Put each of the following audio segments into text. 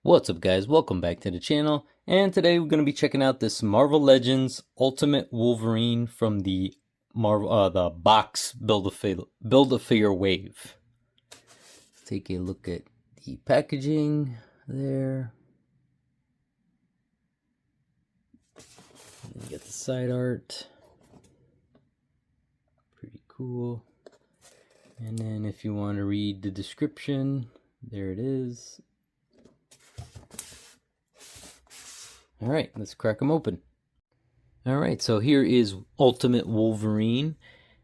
What's up, guys? Welcome back to the channel, and today we're going to be checking out this Marvel Legends Ultimate Wolverine from the the box Build-A-Figure wave. Let's take a look at the packaging there. And get the side art. Pretty cool. And then if you want to read the description, there it is. Alright, let's crack them open. Alright, so here is Ultimate Wolverine.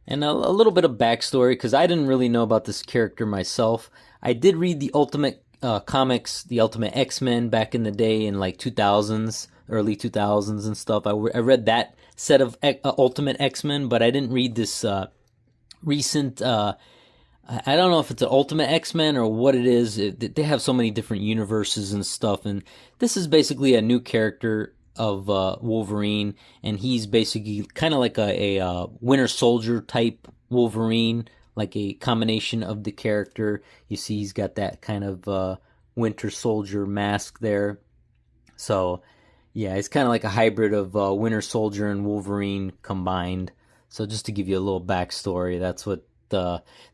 And a little bit of backstory, because I didn't really know about this character myself. I did read the Ultimate comics, the Ultimate X-Men back in the day in like 2000s, early 2000s and stuff. I read that set of Ultimate X-Men, but I didn't read this recent... I don't know if it's an Ultimate X-Men or what it is. They have so many different universes and stuff, and this is basically a new character of Wolverine, and he's basically kind of like a Winter Soldier type Wolverine, like a combination of the character. You see he's got that kind of Winter Soldier mask there. So, yeah, it's kind of like a hybrid of Winter Soldier and Wolverine combined. So just to give you a little backstory, that's what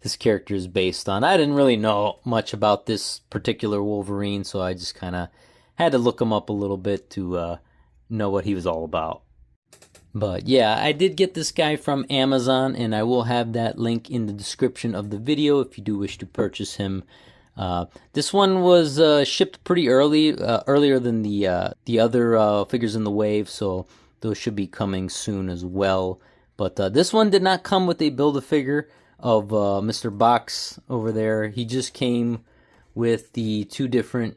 this character is based on. I didn't really know much about this particular Wolverine, so I just kind of had to look him up a little bit to know what he was all about. But yeah, I did get this guy from Amazon, and I will have that link in the description of the video if you do wish to purchase him. This one was shipped pretty early, earlier than the other figures in the wave, so those should be coming soon as well. But this one did not come with a Build-A-Figure of Mr. Box over there. He just came with the two different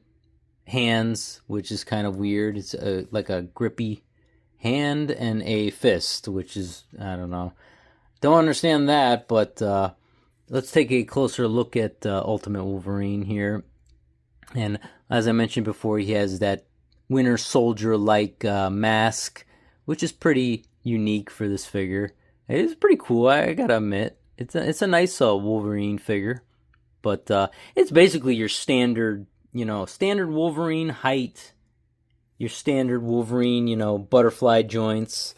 hands, which is kind of weird. It's like a grippy hand and a fist, which is, I don't know. Don't understand that, but let's take a closer look at Ultimate Wolverine here. And as I mentioned before, he has that Winter Soldier-like mask, which is pretty unique for this figure. It is pretty cool, I gotta admit. It's a nice Wolverine figure, but it's basically your standard, standard Wolverine height, your standard Wolverine, butterfly joints,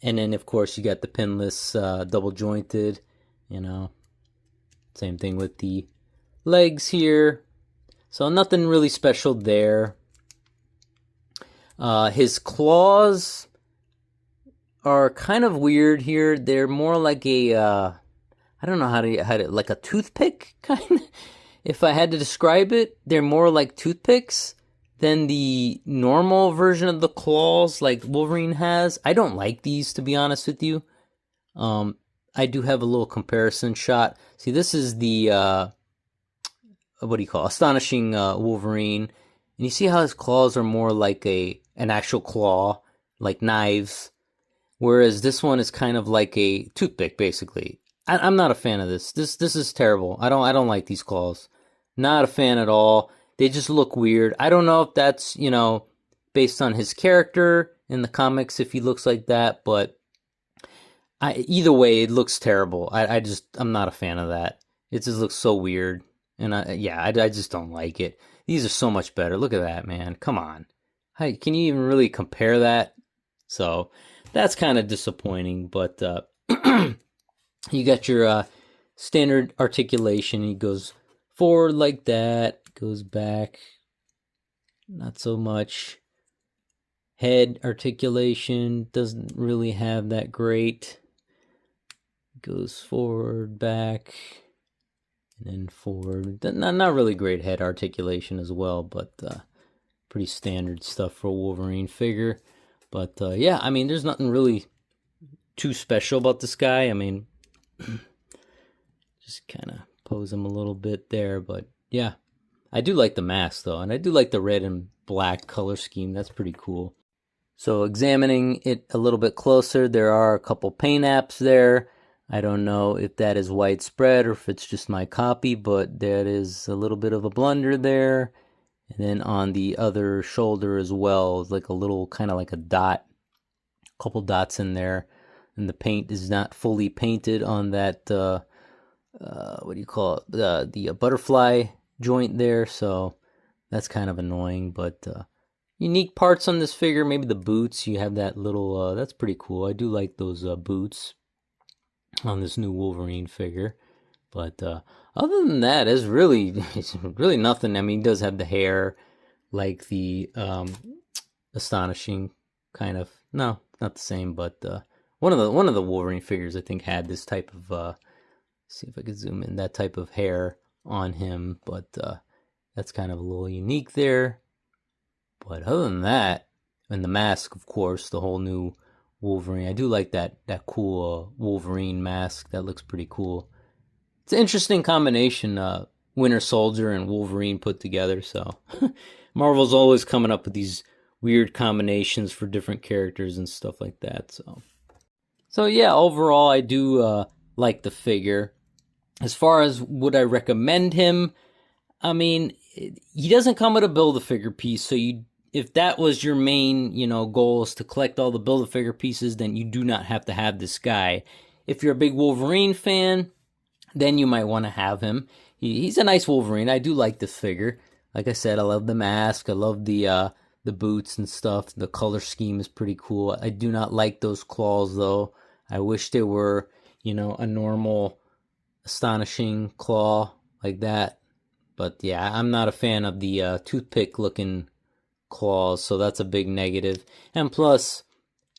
and then of course you got the pinless, double jointed, same thing with the legs here. So nothing really special there. His claws are kind of weird here. They're more like a, I don't know how to, like a toothpick, kind of. If I had to describe it, they're more like toothpicks than the normal version of the claws like Wolverine has. I don't like these, to be honest with you. I do have a little comparison shot. See, this is the, what do you call it? Astonishing Wolverine. And you see how his claws are more like an actual claw, like knives. Whereas this one is kind of like a toothpick, basically. I'm not a fan of this. This is terrible. I don't like these claws. Not a fan at all. They just look weird. I don't know if that's, based on his character in the comics, if he looks like that, but either way, it looks terrible. I'm not a fan of that. It just looks so weird. And I just don't like it. These are so much better. Look at that, man. Come on. Hey, can you even really compare that? So that's kind of disappointing, but you got your standard articulation. He goes forward like that, goes back, not so much. Head articulation doesn't really have that great. Goes forward, back, and then forward. Not really great head articulation as well, but pretty standard stuff for a Wolverine figure. But yeah, I mean, there's nothing really too special about this guy. I mean, just kind of pose him a little bit there. But yeah, I do like the mask though, and I do like the red and black color scheme. That's pretty cool. So examining it a little bit closer, there are a couple paint apps there. I don't know if that is widespread or if it's just my copy, but there is a little bit of a blunder there. And then on the other shoulder as well, it's like a little kind of like a dot, a couple dots in there. And the paint is not fully painted on that, what do you call it? The butterfly joint there. So That's kind of annoying, but unique parts on this figure, maybe the boots. You have that little, that's pretty cool. I do like those boots on this new Wolverine figure. But other than that, it's really nothing. I mean, he does have the hair, like the astonishing kind of. No, not the same, but one of the Wolverine figures I think had this type of. See if I could zoom in, that type of hair on him, but that's kind of a little unique there. But other than that, and the mask, of course, the whole new Wolverine. I do like that cool Wolverine mask. That looks pretty cool. It's an interesting combination, Winter Soldier and Wolverine put together. So Marvel's always coming up with these weird combinations for different characters and stuff like that. So yeah, overall, I do like the figure. As far as would I recommend him, I mean, he doesn't come with a Build-A-Figure piece, so if that was your main, goal is to collect all the Build-A-Figure pieces, then you do not have to have this guy. If you're a big Wolverine fan, then you might want to have him. He's a nice Wolverine. I do like this figure. Like I said, I love the mask. I love the boots and stuff. The color scheme is pretty cool. I do not like those claws, though. I wish they were, a normal astonishing claw like that. But yeah, I'm not a fan of the toothpick looking claws, so that's a big negative. And plus,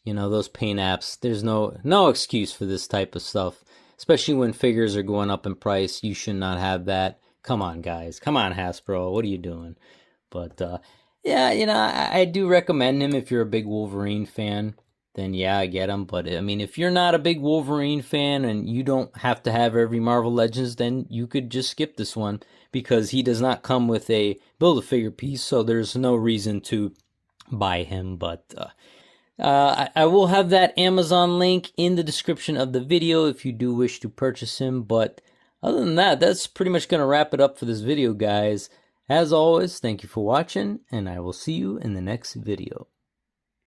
those paint apps, there's no excuse for this type of stuff, especially when figures are going up in price. You should not have that. Come on, guys. Come on, Hasbro. What are you doing? But yeah, I do recommend him if you're a big Wolverine fan. Then yeah, I get him. But I mean, if you're not a big Wolverine fan and you don't have to have every Marvel Legends, then you could just skip this one because he does not come with a Build-A-Figure piece, so there's no reason to buy him. But I will have that Amazon link in the description of the video if you do wish to purchase him. But other than that, that's pretty much going to wrap it up for this video, guys. As always, thank you for watching, and I will see you in the next video.